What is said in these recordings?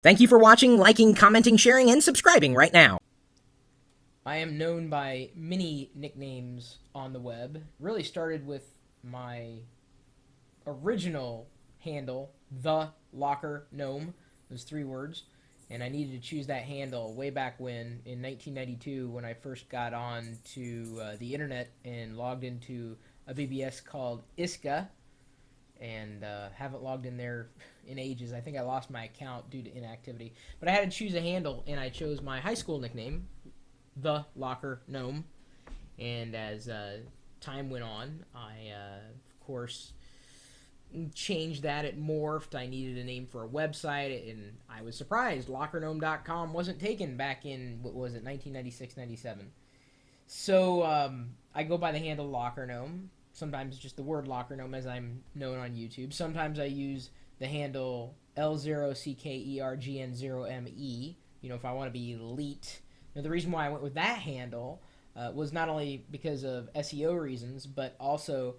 Thank you for watching, liking, commenting, sharing, and subscribing right now. I am known by many nicknames on the web. Really started with my original handle, The Locker Gnome. Those 3 words. And I needed to choose that handle way back when, in 1992, when I first got on to the internet and logged into a BBS called Iska, and haven't logged in there in ages. I think I lost my account due to inactivity. But I had to choose a handle, and I chose my high school nickname, The Locker Gnome. And as time went on, I, of course, changed that. It morphed. I needed a name for a website, and I was surprised. LockerGnome.com wasn't taken back in, what was it, 1996, 97. So I go by the handle Locker Gnome. Sometimes just the word Locker Gnome, as I'm known on YouTube. Sometimes I use the handle L0CKERGN0ME. If I want to be elite. Now, the reason why I went with that handle was not only because of SEO reasons, but also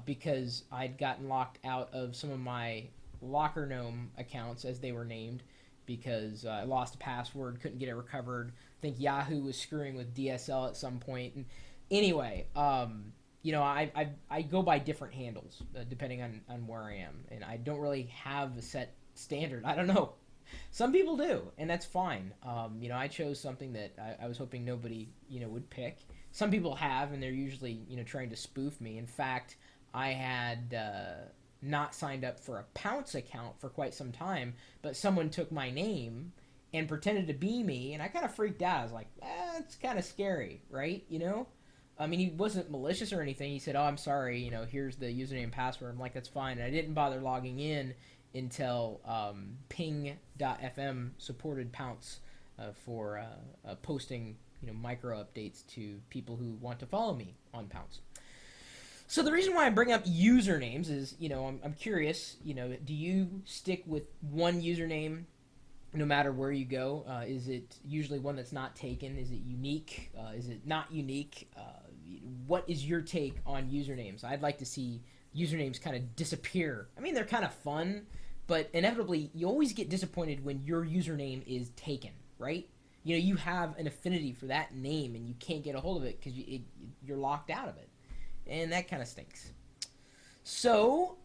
because I'd gotten locked out of some of my Locker Gnome accounts, as they were named, because I lost a password, couldn't get it recovered. I think Yahoo was screwing with DSL at some point. And anyway, I go by different handles depending on where I am, and I don't really have a set standard. I don't know. Some people do, and that's fine. I chose something that I was hoping nobody would pick. Some people have, and they're usually trying to spoof me. In fact, I had not signed up for a Pounce account for quite some time, but someone took my name and pretended to be me, and I kind of freaked out. I was like, it's kind of scary, right? I mean, he wasn't malicious or anything. He said, "Oh, I'm sorry. Here's the username and password." I'm like, "That's fine." And I didn't bother logging in until Ping.fm supported Pounce for posting micro updates to people who want to follow me on Pounce. So the reason why I bring up usernames is, I'm curious. Do you stick with one username no matter where you go? Is it usually one that's not taken? Is it unique? Is it not unique? What is your take on usernames? I'd like to see usernames kind of disappear. I mean, they're kind of fun, but inevitably, you always get disappointed when your username is taken, right? You have an affinity for that name, and you can't get a hold of it because you're locked out of it. And that kind of stinks. So,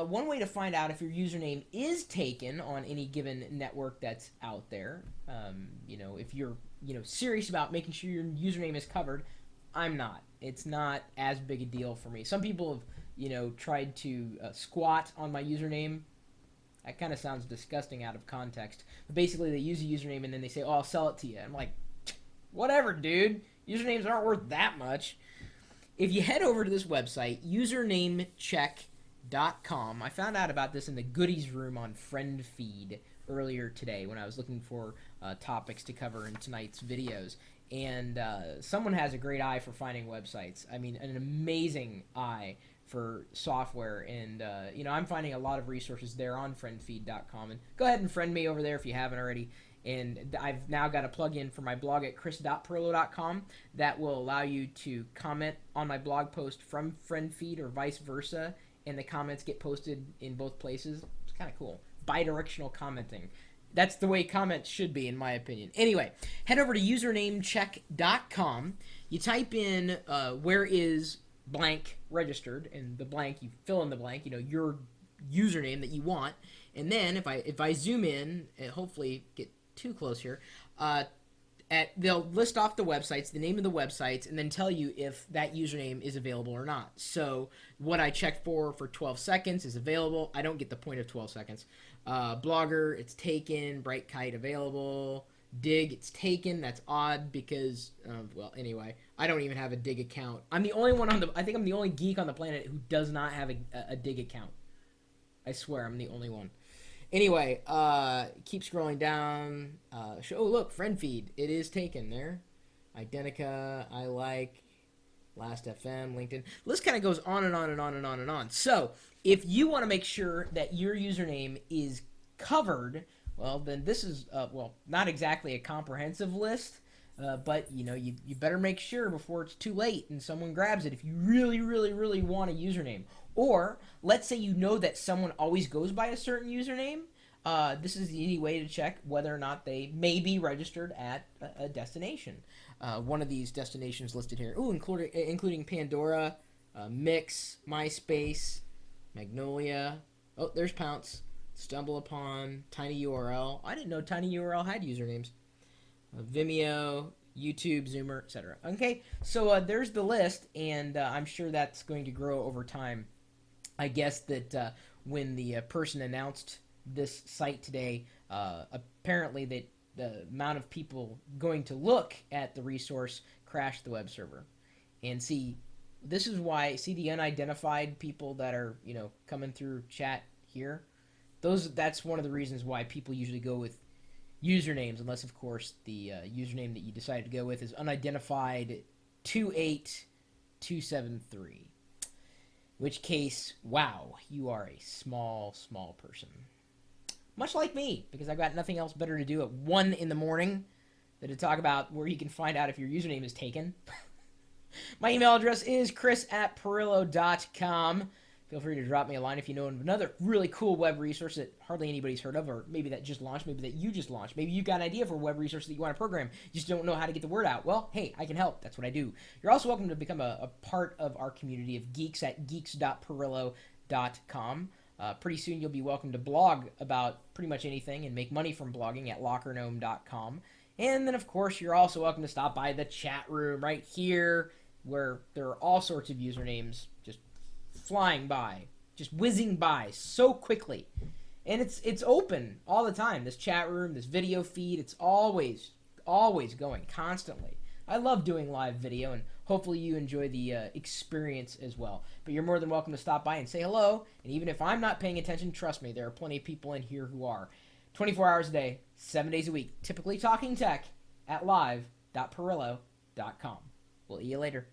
one way to find out if your username is taken on any given network that's out there, if you're, serious about making sure your username is covered, I'm not. It's not as big a deal for me. Some people have, tried to squat on my username. That kind of sounds disgusting out of context. But basically, they use a username and then they say, "Oh, I'll sell it to you." I'm like, whatever, dude. Usernames aren't worth that much. If you head over to this website, usernamecheck.com, I found out about this in the goodies room on FriendFeed earlier today when I was looking for topics to cover in tonight's videos. And someone has a great eye for finding websites. I mean, an amazing eye for software. And, I'm finding a lot of resources there on friendfeed.com. And go ahead and friend me over there if you haven't already. And I've now got a plugin for my blog at chris.perlo.com that will allow you to comment on my blog post from FriendFeed or vice versa, and the comments get posted in both places. It's kind of cool. Bidirectional commenting. That's the way comments should be, in my opinion. Anyway, head over to usernamecheck.com. You type in where is blank registered, and the blank, you fill in the blank, your username that you want. And then if I zoom in, and hopefully get too close here, they'll list off the websites, the name of the websites, and then tell you if that username is available or not. So what I checked for 12 seconds is available. I don't get the point of 12 seconds. Blogger, it's taken. Bright Kite, available. Dig, it's taken. That's odd because, anyway, I don't even have a Dig account. I'm the only one I think I'm the only geek on the planet who does not have a Dig account. I swear, I'm the only one. Anyway, keep scrolling down. Oh, look, FriendFeed. It is taken there. Identica, I like, Last.fm, LinkedIn. List kind of goes on and on and on and on and on. So, if you want to make sure that your username is covered, well, then this is, not exactly a comprehensive list, but, you better make sure before it's too late and someone grabs it if you really, really, really want a username. Or, let's say you know that someone always goes by a certain username. this is the easy way to check whether or not they may be registered at a destination. One of these destinations listed here, including Pandora, Mix, MySpace, Magnolia. Oh, there's Pounce, Stumble Upon, TinyURL. I didn't know TinyURL had usernames. Vimeo, YouTube, Zoomer, etc. Okay, so there's the list, and I'm sure that's going to grow over time. I guess that when the person announced this site today, apparently that the amount of people going to look at the resource crashed the web server. And see, this is why, see the unidentified people that are, coming through chat here? That's one of the reasons why people usually go with usernames, unless of course the username that you decided to go with is unidentified 28273. In which case, wow, you are a small person. Much like me, because I've got nothing else better to do at 1 in the morning than to talk about where you can find out if your username is taken. My email address is chris@pirillo.com. Feel free to drop me a line if you know of another really cool web resource that hardly anybody's heard of, or maybe that just launched, maybe that you just launched. Maybe you've got an idea for a web resource that you want to program. You just don't know how to get the word out. Well, hey, I can help. That's what I do. You're also welcome to become a part of our community of geeks at geeks.pirillo.com. Pretty soon you'll be welcome to blog about pretty much anything and make money from blogging at lockergnome.com. And then, of course, you're also welcome to stop by the chat room right here, where there are all sorts of usernames just flying by, just whizzing by so quickly. And it's open all the time. This chat room, this video feed, it's always going, constantly. I love doing live video, and hopefully you enjoy the experience as well. But you're more than welcome to stop by and say hello. And even if I'm not paying attention, trust me, there are plenty of people in here who are. 24 hours a day, 7 days a week, typically talking tech at live.pirillo.com. We'll see you later.